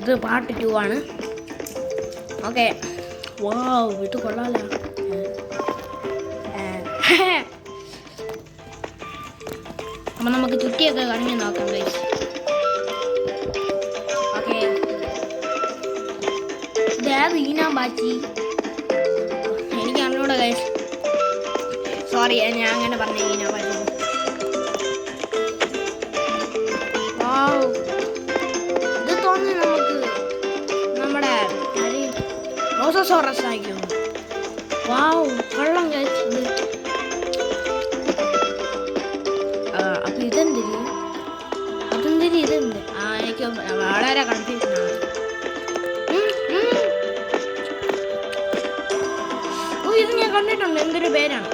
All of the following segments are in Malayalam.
ഇത് പാർട്ട് 2 ആണ്. ഓക്കെ, വാവ്, ഇത് കൊള്ളാലോ. അപ്പം നമുക്ക് ചുറ്റിയൊക്കെ കണ്ണി നോക്കാം ഗൈസ്. ഓക്കെ, ഈന ബാച്ചി എനിക്ക് അറിഞ്ഞൂടെ ഗൈസ്, സോറി ഞാൻ അങ്ങനെ പറഞ്ഞു. ഈന ബാച്ചി ഇത് തോന്നുന്നു നമുക്ക് നമ്മുടെ റോസോസോറസ് ആയിരിക്കും. വാവ്, കൊള്ളം ഗൈസ്. അപ്പം ഇതെന്തിരി ഇതുണ്ട്. എനിക്ക് വളരെ കൺഫ്യൂഷനാണ്. ഇത് ഞാൻ കണ്ടിട്ടുണ്ട്, എന്തൊരു പേരാണ്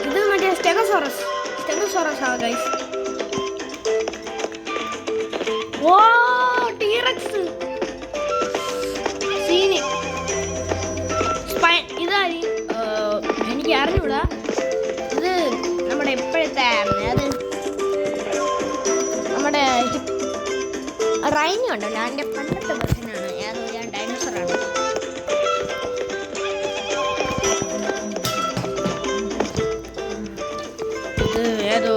ഇത്? മറ്റേ സ്റ്റെഗോസോറസ് ആ ഗൈസ്. ഓ, ടീറക്സ് സീനി ഇതായി എനിക്ക് അറിഞ്ഞൂടാ. ഇത് നമ്മുടെ ഇപ്പോഴത്തെ അത് നമ്മുടെ റൈനി ഉണ്ടല്ലോ, അതിൻ്റെ പണ്ടത്തെ വെർഷനാണ്. ഏതോ ഞാൻ ഡൈനോസറാണ്. ഇത് ഏതോ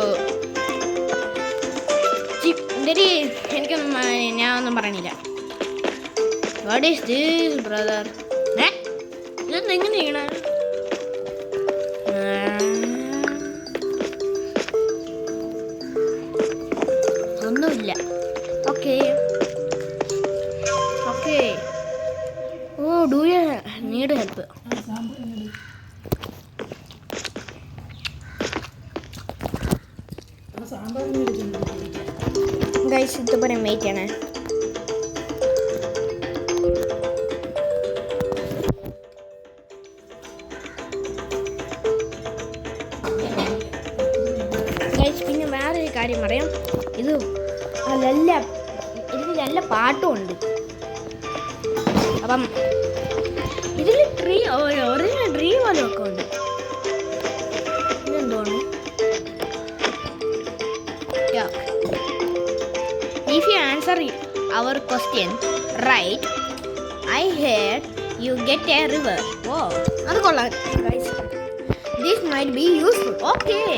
എനിക്കൊന്നും ഞാൻ ഒന്നും പറയണില്ല. What is this brother? ഇതൊന്നും എങ്ങനെ ചെയ്യണ? ഒന്നുമില്ല. Okay, oh, do you need help? Guys, ഇതുപോലെ വെയിറ്റ് ചെയ്യണേ. ഗൈസ്, പിന്നെ വേറൊരു കാര്യം പറയാം. ഇതിന് നല്ല പാട്ടും ഉണ്ട്. അപ്പം ഇതിൽ ഒറിജിനൽ ട്രീ പോലെ ഒക്കെ ഉണ്ട്. ഇതെന്തോന്നു? If you answer our question right, I heard you get a river. Wow, that's cool, guys. This might be useful. Okay.